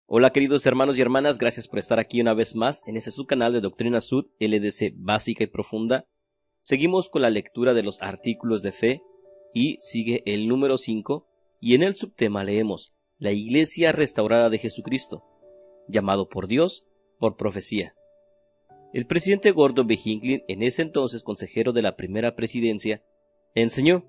Hola queridos hermanos y hermanas, gracias por estar aquí una vez más en este su canal de Doctrina Sud, LDC Básica y Profunda. Seguimos con la lectura de los artículos de fe y sigue el número 5 y en el subtema leemos la Iglesia restaurada de Jesucristo, llamado por Dios por profecía. El presidente Gordon B. Hinckley, en ese entonces consejero de la primera presidencia, enseñó: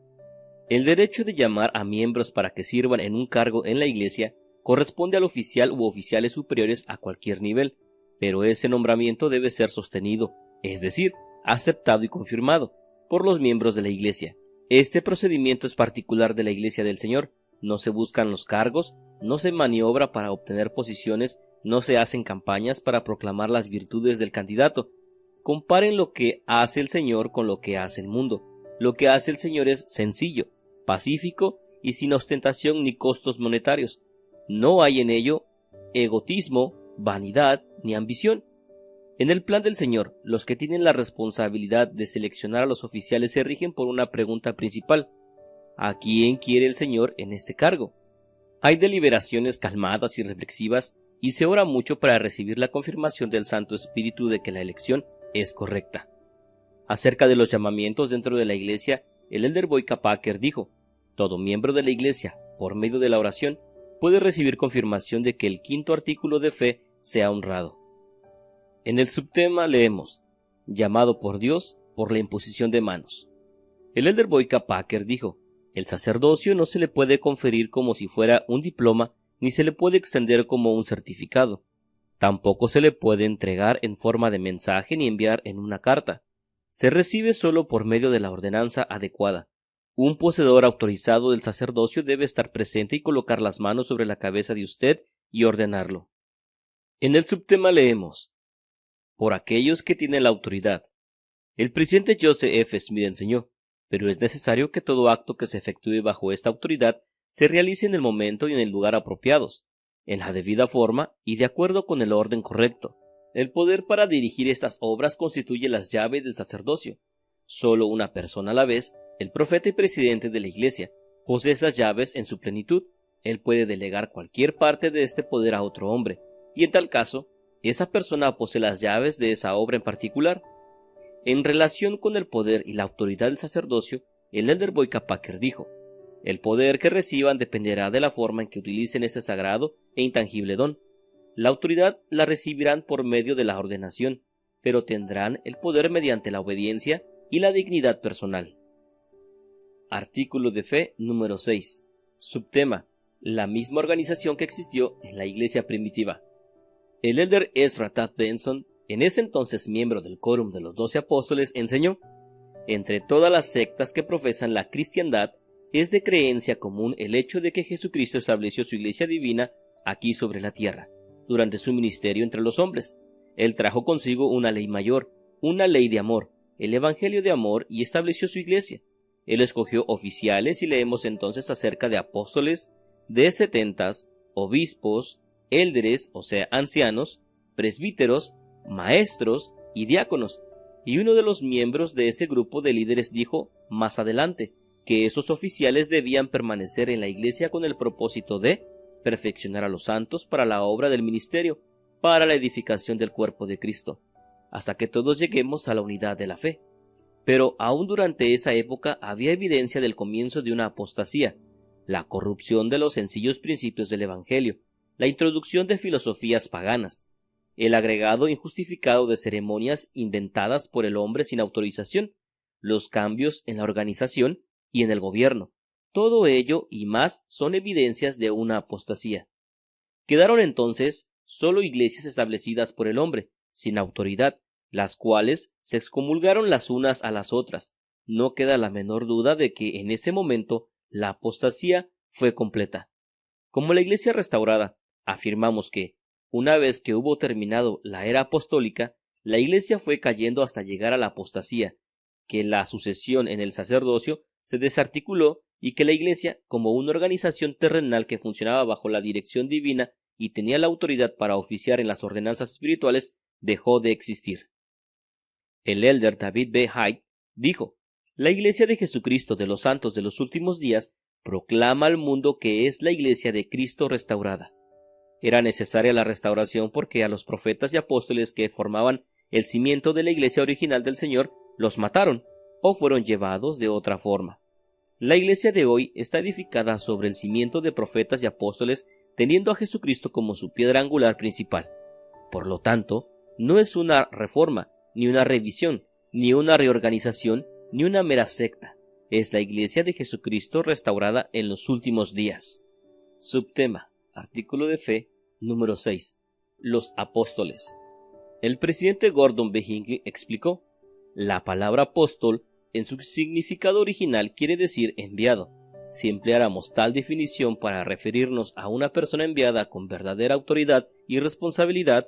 el derecho de llamar a miembros para que sirvan en un cargo en la Iglesia corresponde al oficial u oficiales superiores a cualquier nivel, pero ese nombramiento debe ser sostenido, es decir, aceptado y confirmado por los miembros de la Iglesia. Este procedimiento es particular de la Iglesia del Señor. No se buscan los cargos, no se maniobra para obtener posiciones, no se hacen campañas para proclamar las virtudes del candidato. Comparen lo que hace el Señor con lo que hace el mundo. Lo que hace el Señor es sencillo, pacífico y sin ostentación ni costos monetarios. No hay en ello egotismo, vanidad ni ambición. En el plan del Señor, los que tienen la responsabilidad de seleccionar a los oficiales se rigen por una pregunta principal: ¿a quién quiere el Señor en este cargo? Hay deliberaciones calmadas y reflexivas y se ora mucho para recibir la confirmación del Santo Espíritu de que la elección es correcta. Acerca de los llamamientos dentro de la Iglesia, el elder Boyka Packer dijo: todo miembro de la Iglesia, por medio de la oración, puede recibir confirmación de que el quinto artículo de fe sea honrado. En el subtema leemos: llamado por Dios por la imposición de manos. El elder Boyka Packer dijo: el sacerdocio no se le puede conferir como si fuera un diploma, ni se le puede extender como un certificado. Tampoco se le puede entregar en forma de mensaje ni enviar en una carta. Se recibe solo por medio de la ordenanza adecuada. Un poseedor autorizado del sacerdocio debe estar presente y colocar las manos sobre la cabeza de usted y ordenarlo. En el subtema leemos: por aquellos que tienen la autoridad. El presidente Joseph F. Smith enseñó: pero es necesario que todo acto que se efectúe bajo esta autoridad se realice en el momento y en el lugar apropiados, en la debida forma y de acuerdo con el orden correcto. El poder para dirigir estas obras constituye las llaves del sacerdocio. Solo una persona a la vez, el profeta y presidente de la Iglesia, posee estas llaves en su plenitud. Él puede delegar cualquier parte de este poder a otro hombre, y en tal caso, esa persona posee las llaves de esa obra en particular. En relación con el poder y la autoridad del sacerdocio, el elder Boyka Packer dijo: el poder que reciban dependerá de la forma en que utilicen este sagrado e intangible don. La autoridad la recibirán por medio de la ordenación, pero tendrán el poder mediante la obediencia y la dignidad personal. Artículo de fe número 6. Subtema: la misma organización que existió en la Iglesia primitiva. El elder Ezra Taft Benson, en ese entonces miembro del Quórum de los 12 Apóstoles, enseñó: entre todas las sectas que profesan la cristiandad, es de creencia común el hecho de que Jesucristo estableció su Iglesia divina aquí sobre la tierra, durante su ministerio entre los hombres. Él trajo consigo una ley mayor, una ley de amor, el Evangelio de amor, y estableció su Iglesia. Él escogió oficiales y leemos entonces acerca de apóstoles, de setentas, obispos, élderes, o sea, ancianos, presbíteros, maestros y diáconos. Y uno de los miembros de ese grupo de líderes dijo más adelante que esos oficiales debían permanecer en la Iglesia con el propósito de perfeccionar a los santos para la obra del ministerio, para la edificación del cuerpo de Cristo, hasta que todos lleguemos a la unidad de la fe. Pero aún durante esa época había evidencia del comienzo de una apostasía, la corrupción de los sencillos principios del Evangelio, la introducción de filosofías paganas, el agregado injustificado de ceremonias inventadas por el hombre sin autorización, los cambios en la organización y en el gobierno. Todo ello y más son evidencias de una apostasía. Quedaron entonces solo iglesias establecidas por el hombre, sin autoridad, las cuales se excomulgaron las unas a las otras. No queda la menor duda de que en ese momento la apostasía fue completa. Como la Iglesia restaurada, afirmamos que, una vez que hubo terminado la era apostólica, la Iglesia fue cayendo hasta llegar a la apostasía, que la sucesión en el sacerdocio se desarticuló y que la Iglesia, como una organización terrenal que funcionaba bajo la dirección divina y tenía la autoridad para oficiar en las ordenanzas espirituales, dejó de existir. El elder David B. Hyde dijo: la Iglesia de Jesucristo de los Santos de los Últimos Días proclama al mundo que es la Iglesia de Cristo restaurada. Era necesaria la restauración porque a los profetas y apóstoles que formaban el cimiento de la iglesia original del Señor los mataron o fueron llevados de otra forma. La iglesia de hoy está edificada sobre el cimiento de profetas y apóstoles, teniendo a Jesucristo como su piedra angular principal. Por lo tanto, no es una reforma, ni una revisión, ni una reorganización, ni una mera secta. Es la iglesia de Jesucristo restaurada en los últimos días. Subtema, artículo de fe, número 6. Los apóstoles. El presidente Gordon B. Hinckley explicó: la palabra apóstol, en su significado original, quiere decir enviado. Si empleáramos tal definición para referirnos a una persona enviada con verdadera autoridad y responsabilidad,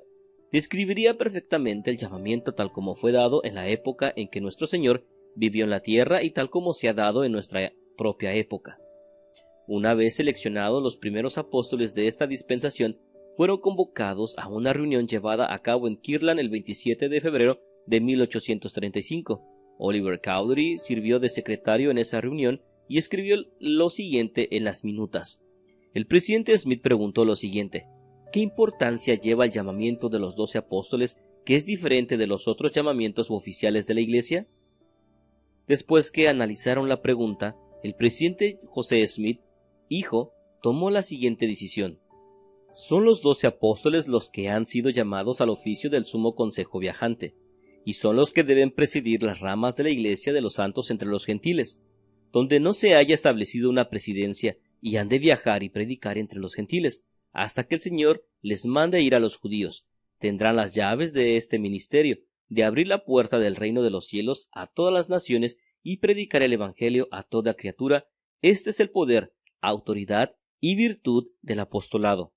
describiría perfectamente el llamamiento tal como fue dado en la época en que nuestro Señor vivió en la tierra y tal como se ha dado en nuestra propia época. Una vez seleccionados, los primeros apóstoles de esta dispensación fueron convocados a una reunión llevada a cabo en Kirtland el 27 de febrero de 1835. Oliver Cowdery sirvió de secretario en esa reunión y escribió lo siguiente en las minutas. El presidente Smith preguntó lo siguiente: ¿qué importancia lleva el llamamiento de los 12 apóstoles, que es diferente de los otros llamamientos oficiales de la Iglesia? Después que analizaron la pregunta, el presidente José Smith, hijo, tomó la siguiente decisión: son los 12 apóstoles los que han sido llamados al oficio del sumo consejo viajante, y son los que deben presidir las ramas de la Iglesia de los santos entre los gentiles, donde no se haya establecido una presidencia, y han de viajar y predicar entre los gentiles, hasta que el Señor les mande ir a los judíos. Tendrán las llaves de este ministerio, de abrir la puerta del reino de los cielos a todas las naciones y predicar el Evangelio a toda criatura. Este es el poder, autoridad y virtud del apostolado.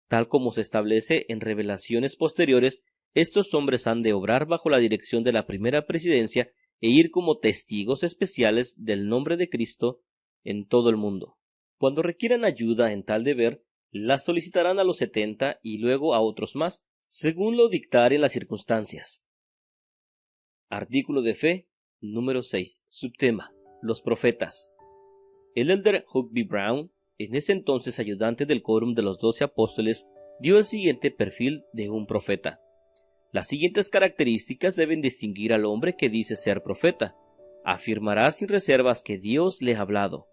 Tal como se establece en revelaciones posteriores, estos hombres han de obrar bajo la dirección de la primera presidencia e ir como testigos especiales del nombre de Cristo en todo el mundo. Cuando requieran ayuda en tal deber, la solicitarán a los 70 y luego a otros más, según lo dictaren las circunstancias. Artículo de fe, número 6. Subtema: los profetas. El elder Hugh B. Brown, en ese entonces ayudante del quórum de los 12 apóstoles, dio el siguiente perfil de un profeta. Las siguientes características deben distinguir al hombre que dice ser profeta. Afirmará sin reservas que Dios le ha hablado.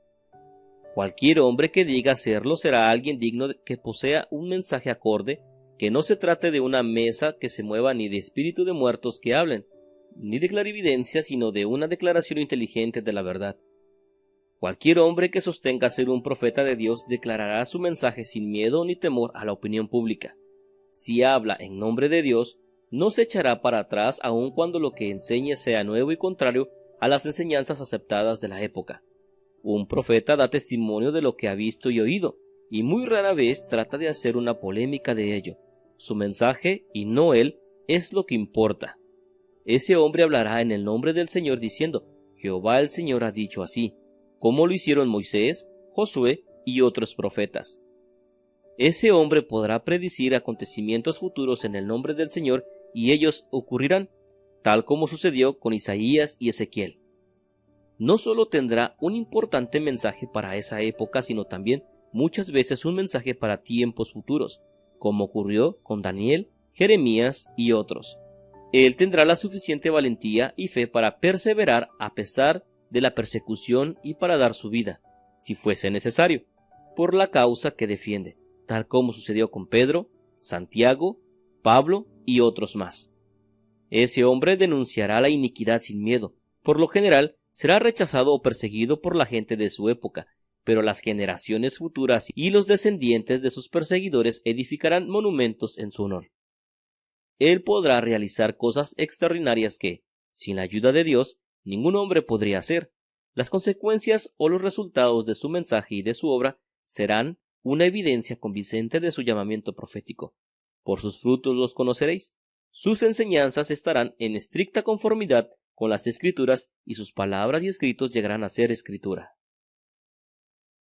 Cualquier hombre que diga serlo será alguien digno de que posea un mensaje acorde, que no se trate de una mesa que se mueva ni de espíritu de muertos que hablen, ni de clarividencia, sino de una declaración inteligente de la verdad. Cualquier hombre que sostenga ser un profeta de Dios declarará su mensaje sin miedo ni temor a la opinión pública. Si habla en nombre de Dios, no se echará para atrás aun cuando lo que enseñe sea nuevo y contrario a las enseñanzas aceptadas de la época. Un profeta da testimonio de lo que ha visto y oído, y muy rara vez trata de hacer una polémica de ello. Su mensaje, y no él, es lo que importa. Ese hombre hablará en el nombre del Señor diciendo: Jehová el Señor ha dicho así, como lo hicieron Moisés, Josué y otros profetas. Ese hombre podrá predecir acontecimientos futuros en el nombre del Señor, y ellos ocurrirán, tal como sucedió con Isaías y Ezequiel. No solo tendrá un importante mensaje para esa época, sino también muchas veces un mensaje para tiempos futuros, como ocurrió con Daniel, Jeremías y otros. Él tendrá la suficiente valentía y fe para perseverar a pesar de la persecución y para dar su vida, si fuese necesario, por la causa que defiende, tal como sucedió con Pedro, Santiago, Pablo y otros más. Ese hombre denunciará la iniquidad sin miedo. Por lo general, será rechazado o perseguido por la gente de su época, pero las generaciones futuras y los descendientes de sus perseguidores edificarán monumentos en su honor. Él podrá realizar cosas extraordinarias que, sin la ayuda de Dios, ningún hombre podría hacer. Las consecuencias o los resultados de su mensaje y de su obra serán una evidencia convincente de su llamamiento profético. Por sus frutos los conoceréis. Sus enseñanzas estarán en estricta conformidad con las Escrituras y sus palabras y escritos llegarán a ser Escritura.